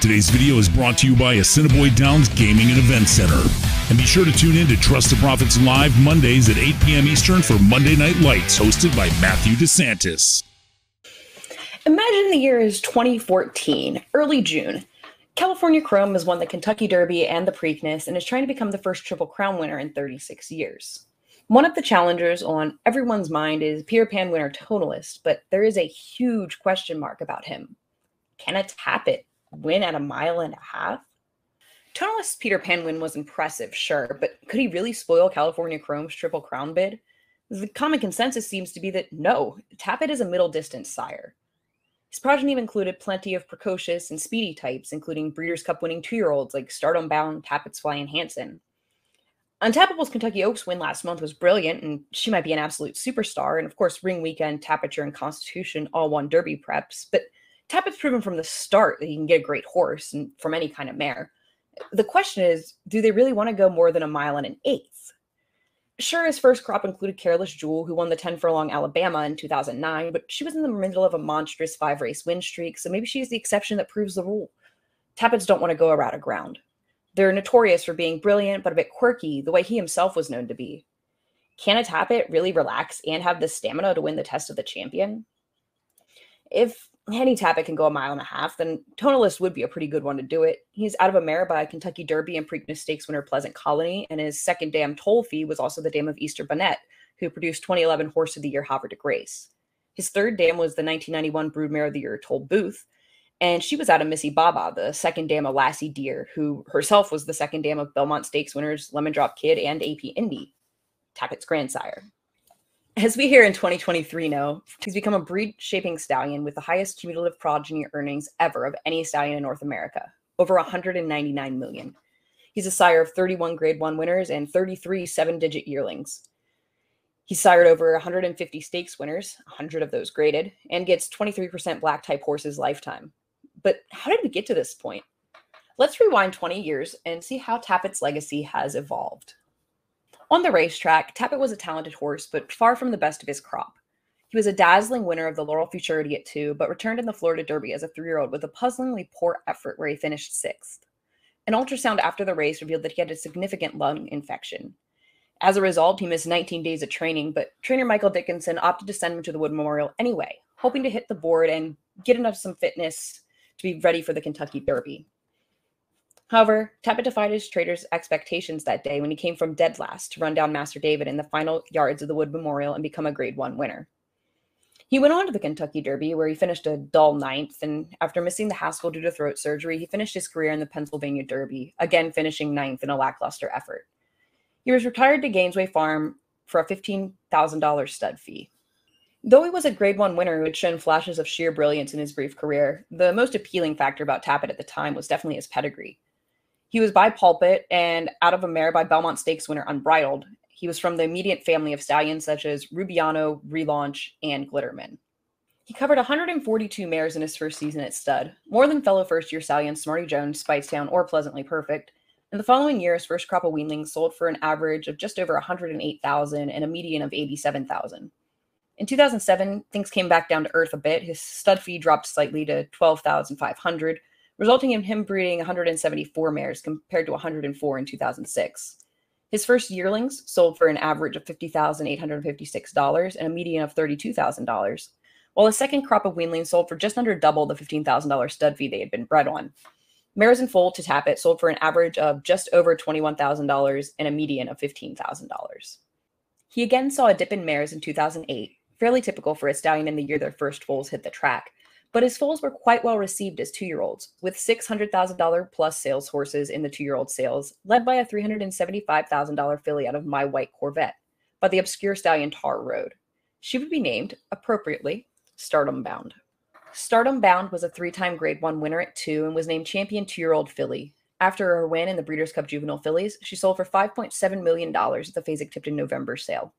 Today's video is brought to you by Assiniboine Downs Gaming and Event Center. And be sure to tune in to Trust the Profits Live Mondays at 8 p.m. Eastern for Monday Night Lights, hosted by Matthew DeSantis. Imagine the year is 2014, early June. California Chrome has won the Kentucky Derby and the Preakness and is trying to become the first Triple Crown winner in 36 years. One of the challengers on everyone's mind is Peter Pan winner Tonalist, but there is a huge question mark about him. Can a Tapit win at 1.5 miles? Tonalist's Peter Pan win was impressive, sure, but could he really spoil California Chrome's Triple Crown bid? The common consensus seems to be that no, Tapit is a middle distance sire. His progeny included plenty of precocious and speedy types, including Breeders' Cup winning 2-year-olds like Stardom Bound, Tapit's Fly, and Hanson. Untappable's Kentucky Oaks win last month was brilliant, and she might be an absolute superstar. And of course, Ring Weekend, Tapit, and Constitution all won Derby preps. But Tapit's proven from the start that he can get a great horse and from any kind of mare. The question is, do they really want to go more than 1.125 miles? Sure, his first crop included Careless Jewel, who won the 10 furlong Alabama in 2009, but she was in the middle of a monstrous 5-race win streak, so maybe she's the exception that proves the rule. Tapits don't want to go around a ground. They're notorious for being brilliant, but a bit quirky, the way he himself was known to be. Can a Tapit really relax and have the stamina to win the test of the champion? If any Tapit can go 1.5 miles, then Tonalist would be a pretty good one to do it. He's out of a mare by Kentucky Derby and Preakness Stakes winner Pleasant Colony, and his second dam Toll Fee was also the dam of Easter Bonnet, who produced 2011 Horse of the Year Havre de Grace. His third dam was the 1991 Broodmare of the Year Toll Booth, and she was out of Missy Baba, the second dam of Lassie Deer, who herself was the second dam of Belmont Stakes winners Lemon Drop Kid and AP Indy, Tapit's grandsire. As we hear in 2023 know, he's become a breed-shaping stallion with the highest cumulative progeny earnings ever of any stallion in North America, over $199 million. He's a sire of 31 Grade 1 winners and 33 7-digit yearlings. He's sired over 150 stakes winners, 100 of those graded, and gets 23% black-type horses lifetime. But how did we get to this point? Let's rewind 20 years and see how Tapit's legacy has evolved. On the racetrack, Tapit was a talented horse, but far from the best of his crop. He was a dazzling winner of the Laurel Futurity at 2, but returned in the Florida Derby as a 3-year-old with a puzzlingly poor effort where he finished 6th. An ultrasound after the race revealed that he had a significant lung infection. As a result, he missed 19 days of training, but trainer Michael Dickinson opted to send him to the Wood Memorial anyway, hoping to hit the board and get enough some fitness to be ready for the Kentucky Derby. However, Tapit defied his trader's expectations that day when he came from dead last to run down Master David in the final yards of the Wood Memorial and become a Grade 1 winner. He went on to the Kentucky Derby, where he finished a dull 9th, and after missing the Haskell due to throat surgery, he finished his career in the Pennsylvania Derby, again finishing 9th in a lackluster effort. He was retired to Gainesway Farm for a $15,000 stud fee. Though he was a Grade 1 winner who had shown flashes of sheer brilliance in his brief career, the most appealing factor about Tapit at the time was definitely his pedigree. He was by Pulpit and out of a mare by Belmont Stakes winner Unbridled. He was from the immediate family of stallions such as Rubiano, Relaunch, and Glitterman. He covered 142 mares in his first season at stud, more than fellow first-year stallions Smarty Jones, Speightstown, or Pleasantly Perfect. And the following year, his first crop of weanlings sold for an average of just over 108,000 and a median of 87,000. In 2007, things came back down to earth a bit. His stud fee dropped slightly to 12,500, resulting in him breeding 174 mares compared to 104 in 2006. His first yearlings sold for an average of $50,856 and a median of $32,000, while his second crop of weanlings sold for just under double the $15,000 stud fee they had been bred on. Mares in foal to Tapit sold for an average of just over $21,000 and a median of $15,000. He again saw a dip in mares in 2008, fairly typical for a stallion in the year their first foals hit the track, but his foals were quite well received as 2-year-olds, with $600,000 plus sales horses in the 2-year-old sales, led by a $375,000 filly out of My White Corvette, by the obscure stallion Tar Road. She would be named, appropriately, Stardom Bound. Stardom Bound was a 3-time Grade 1 winner at 2 and was named champion 2-year-old filly. After her win in the Breeders' Cup Juvenile Fillies, she sold for $5.7 million at the Fasig-Tipton November sale.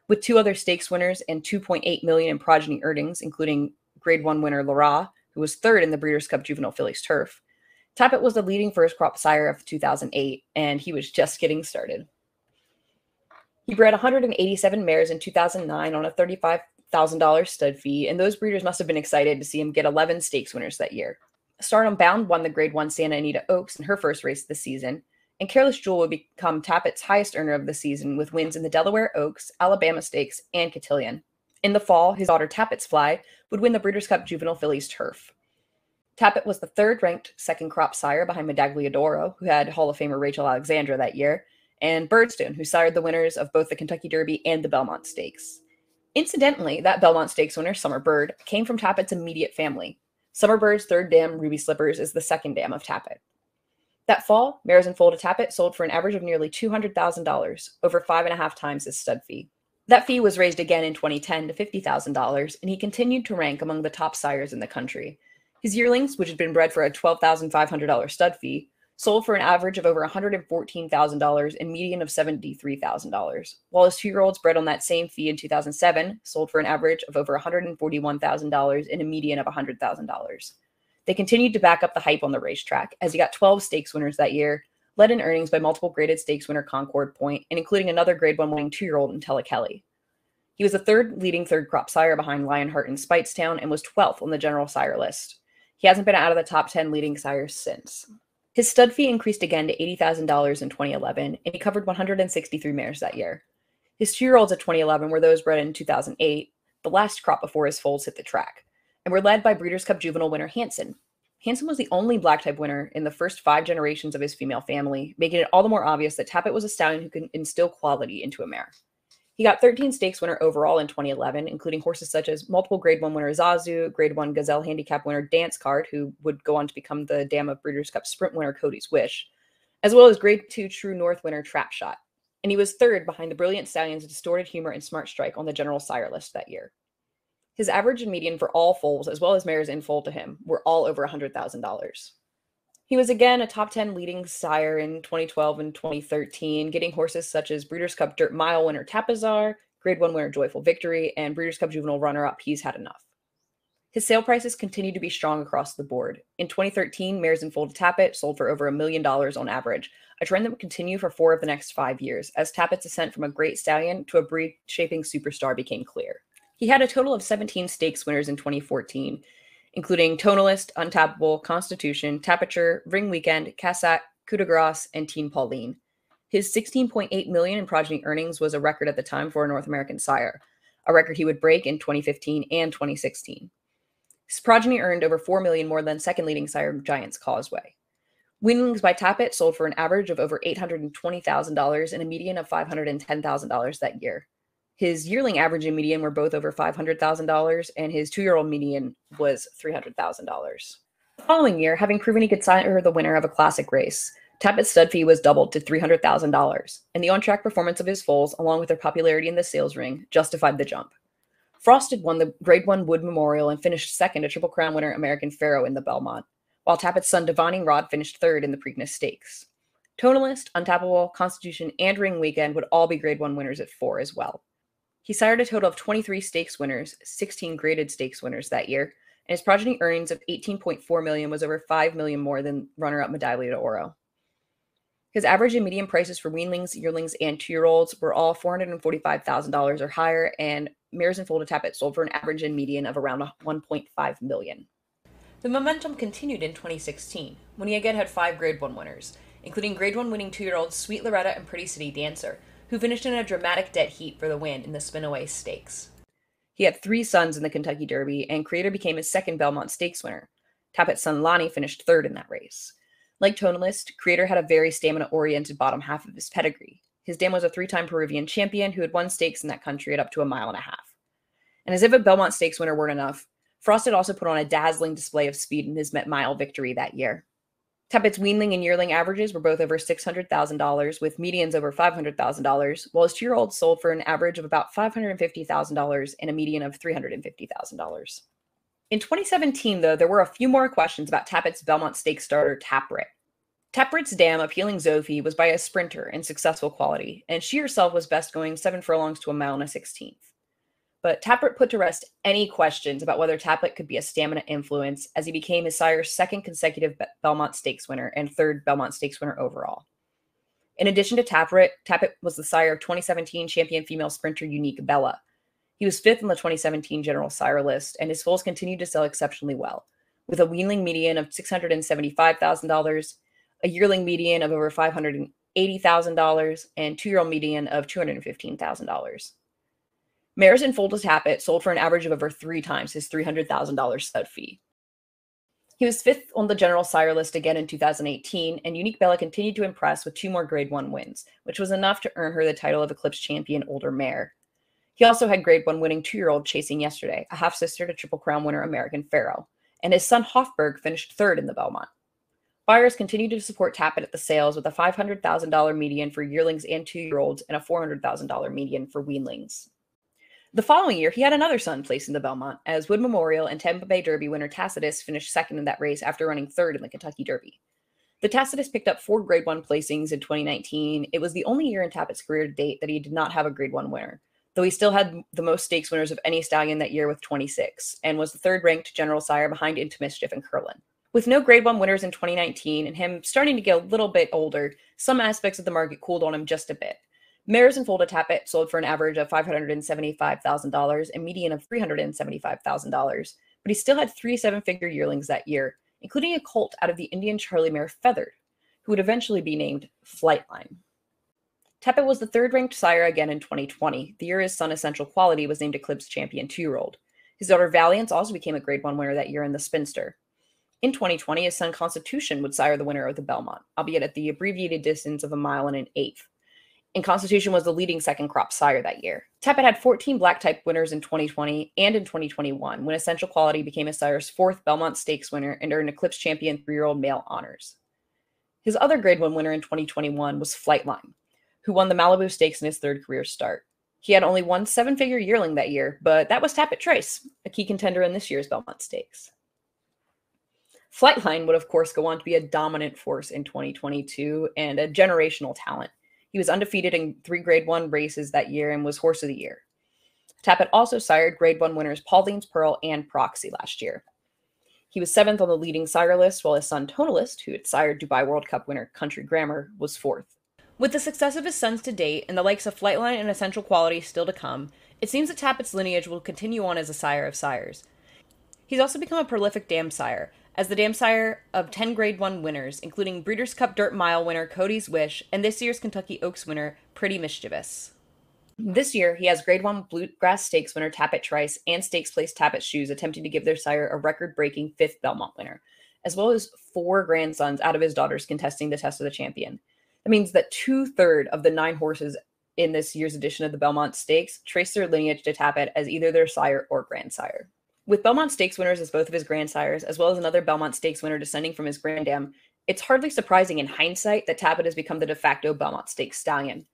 With 2 other stakes winners and $2.8 million in progeny earnings, including Grade 1 winner Lara, who was 3rd in the Breeders' Cup Juvenile Fillies turf, Tapit was the leading first crop sire of 2008, and he was just getting started. He bred 187 mares in 2009 on a $35,000 stud fee, and those breeders must have been excited to see him get 11 stakes winners that year. Stardom Bound won the Grade 1 Santa Anita Oaks in her first race of the season, and Careless Jewel would become Tapit's highest earner of the season with wins in the Delaware Oaks, Alabama Stakes, and Cotillion. In the fall, his daughter Tapit's Fly would win the Breeders' Cup Juvenile Fillies Turf. Tapit was the third-ranked second crop sire behind Medaglia d'Oro, who had Hall of Famer Rachel Alexandra that year, and Birdstone, who sired the winners of both the Kentucky Derby and the Belmont Stakes. Incidentally, that Belmont Stakes winner, Summer Bird, came from Tapit's immediate family. Summer Bird's third dam, Ruby Slippers, is the second dam of Tapit. That fall, Mares in Foal to Tapit sold for an average of nearly $200,000, over 5.5 times his stud fee. That fee was raised again in 2010 to $50,000, and he continued to rank among the top sires in the country. His yearlings, which had been bred for a $12,500 stud fee, sold for an average of over $114,000 and median of $73,000, while his 2-year-olds bred on that same fee in 2007 sold for an average of over $141,000 and a median of $100,000. They continued to back up the hype on the racetrack, as he got 12 stakes winners that year, led in earnings by multiple graded stakes winner Concord Point, and including another Grade 1 winning 2-year-old Intella Kelly. He was the third leading third crop sire behind Lionheart and Speightstown and was 12th on the general sire list. He hasn't been out of the top 10 leading sires since. His stud fee increased again to $80,000 in 2011, and he covered 163 mares that year. His 2-year-olds of 2011 were those bred in 2008, the last crop before his foals hit the track, and were led by Breeders' Cup Juvenile winner Hansen. Hansen was the only black-type winner in the first 5 generations of his female family, making it all the more obvious that Tapit was a stallion who could instill quality into a mare. He got 13 stakes winner overall in 2011, including horses such as multiple Grade 1 winner Zazu, Grade 1 Gazelle Handicap winner Dance Card, who would go on to become the dam of Breeders' Cup Sprint winner Cody's Wish, as well as Grade 2 True North winner Trap Shot. And he was third behind the brilliant stallions Distorted Humor and Smart Strike on the general sire list that year. His average and median for all foals, as well as mares in foal to him, were all over $100,000. He was again a top 10 leading sire in 2012 and 2013, getting horses such as Breeders' Cup Dirt Mile winner Tapizar, Grade 1 winner Joyful Victory, and Breeders' Cup Juvenile runner-up He's Had Enough. His sale prices continued to be strong across the board. In 2013, mares in foal to Tapit sold for over $1 million on average, a trend that would continue for 4 of the next 5 years, as Tapit's ascent from a great stallion to a breed-shaping superstar became clear. He had a total of 17 stakes winners in 2014, including Tonalist, Untappable, Constitution, Tapiture, Ring Weekend, Cassac, Coup de Grace, and Teen Pauline. His $16.8 million in progeny earnings was a record at the time for a North American sire, a record he would break in 2015 and 2016. His progeny earned over $4 million more than second leading sire Giant's Causeway. Weanlings by Tapit sold for an average of over $820,000 and a median of $510,000 that year. His yearling average and median were both over $500,000, and his 2-year-old median was $300,000. The following year, having proven he could sire the winner of a classic race, Tapit's stud fee was doubled to $300,000, and the on-track performance of his foals, along with their popularity in the sales ring, justified the jump. Frosted won the Grade 1 Wood Memorial and finished second to Triple Crown winner American Pharaoh in the Belmont, while Tapit's son Divining Rod finished third in the Preakness Stakes. Tonalist, Untappable, Constitution, and Ring Weekend would all be Grade 1 winners at 4 as well. He sired a total of 23 stakes winners, 16 graded stakes winners that year, and his progeny earnings of $18.4 million was over $5 million more than runner-up Medaglia d'Oro. His average and median prices for weanlings, yearlings, and 2-year-olds were all $445,000 or higher, and mares in foal to Tapit sold for an average and median of around $1.5 million. The momentum continued in 2016, when he again had 5 Grade 1 winners, including Grade 1 winning 2-year-olds Sweet Loretta and Pretty City Dancer, who finished in a dramatic dead heat for the win in the Spinaway Stakes. He had 3 sons in the Kentucky Derby, and Creator became his second Belmont Stakes winner. Tapit's son Lonnie finished third in that race. Like Tonalist, Creator had a very stamina-oriented bottom half of his pedigree. His dam was a 3-time Peruvian champion who had won stakes in that country at up to 1.5 miles. And as if a Belmont Stakes winner weren't enough, Frosted also put on a dazzling display of speed in his mile victory that year. Tapit's weanling and yearling averages were both over $600,000, with medians over $500,000, while his 2-year-olds sold for an average of about $550,000 and a median of $350,000. In 2017, though, there were a few more questions about Tapit's Belmont Stakes starter, Taprit. Taprit's dam, Appealing Zophie, was by a sprinter and successful quality, and she herself was best going 7 furlongs to 1 mile and a 16th. But Taprit put to rest any questions about whether Tapit could be a stamina influence, as he became his sire's second consecutive Belmont Stakes winner and third Belmont Stakes winner overall. In addition to Tapit, Tapit was the sire of 2017 champion female sprinter Unique Bella. He was 5th on the 2017 general sire list, and his foals continued to sell exceptionally well, with a weanling median of $675,000, a yearling median of over $580,000, and two-year-old median of $215,000. Mares in full to Tapit sold for an average of over 3 times his $300,000 stud fee. He was 5th on the general sire list again in 2018, and Unique Bella continued to impress with 2 more Grade 1 wins, which was enough to earn her the title of Eclipse Champion Older Mare. He also had Grade 1 winning 2-year-old Chasing Yesterday, a half-sister to Triple Crown winner American Pharoah, and his son Hofberg finished 3rd in the Belmont. Buyers continued to support Tapit at the sales with a $500,000 median for yearlings and 2-year-olds and a $400,000 median for weanlings. The following year, he had another son placed in the Belmont, as Wood Memorial and Tampa Bay Derby winner Tacitus finished 2nd in that race after running 3rd in the Kentucky Derby. The Tacitus picked up 4 Grade 1 placings in 2019. It was the only year in Tapit's career to date that he did not have a Grade 1 winner, though he still had the most stakes winners of any stallion that year with 26, and was the 3rd-ranked general sire behind Into Mischief and Curlin. With no Grade 1 winners in 2019 and him starting to get a little bit older, some aspects of the market cooled on him just a bit. Mares in full to Tapit sold for an average of $575,000 and median of $375,000, but he still had 3 7-figure yearlings that year, including a colt out of the Indian Charlie mare Feathered, who would eventually be named Flightline. Tapit was the 3rd-ranked sire again in 2020, the year his son Essential Quality was named Eclipse Champion 2-year-old. His daughter Valiance also became a Grade 1 winner that year in the Spinster. In 2020, his son Constitution would sire the winner of the Belmont, albeit at the abbreviated distance of 1 mile and an eighth. And Constitution was the leading second crop sire that year. Tapit had 14 black type winners in 2020 and in 2021, when Essential Quality became his sire's 4th Belmont Stakes winner and earned Eclipse Champion 3-year-old male honors. His other Grade 1 winner in 2021 was Flightline, who won the Malibu Stakes in his 3rd career start. He had only 1 7-figure yearling that year, but that was Tapit Trice, a key contender in this year's Belmont Stakes. Flightline would of course go on to be a dominant force in 2022 and a generational talent. He was undefeated in 3 Grade 1 races that year and was Horse of the Year. Tapit also sired Grade 1 winners Pauline's Pearl and Proxy last year. He was 7th on the leading sire list, while his son Tonalist, who had sired Dubai World Cup winner Country Grammar, was 4th. With the success of his sons to date and the likes of Flightline and Essential Quality still to come, it seems that Tapit's lineage will continue on as a sire of sires. He's also become a prolific dam sire, as the dam sire of 10 Grade 1 winners, including Breeders' Cup Dirt Mile winner Cody's Wish and this year's Kentucky Oaks winner Pretty Mischievous. This year, he has Grade 1 Bluegrass Stakes winner Tapit Trice and Stakes Place Tapit Shoes attempting to give their sire a record-breaking 5th Belmont winner, as well as 4 grandsons out of his daughters contesting the Test of the Champion. That means that 2/3 of the 9 horses in this year's edition of the Belmont Stakes trace their lineage to Tapit as either their sire or grandsire. With Belmont Stakes winners as both of his grandsires, as well as another Belmont Stakes winner descending from his granddam, it's hardly surprising in hindsight that Tapit has become the de facto Belmont Stakes stallion.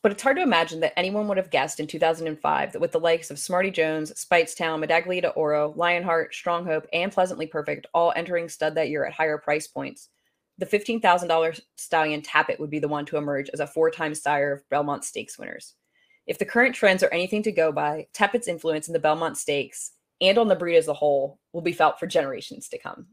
But it's hard to imagine that anyone would have guessed in 2005 that with the likes of Smarty Jones, Speightstown, Medaglia de Oro, Lionheart, Strong Hope, and Pleasantly Perfect all entering stud that year at higher price points, the $15,000 stallion Tapit would be the one to emerge as a 4-time sire of Belmont Stakes winners. If the current trends are anything to go by, Tapit's influence in the Belmont Stakes and on the breed as a whole will be felt for generations to come.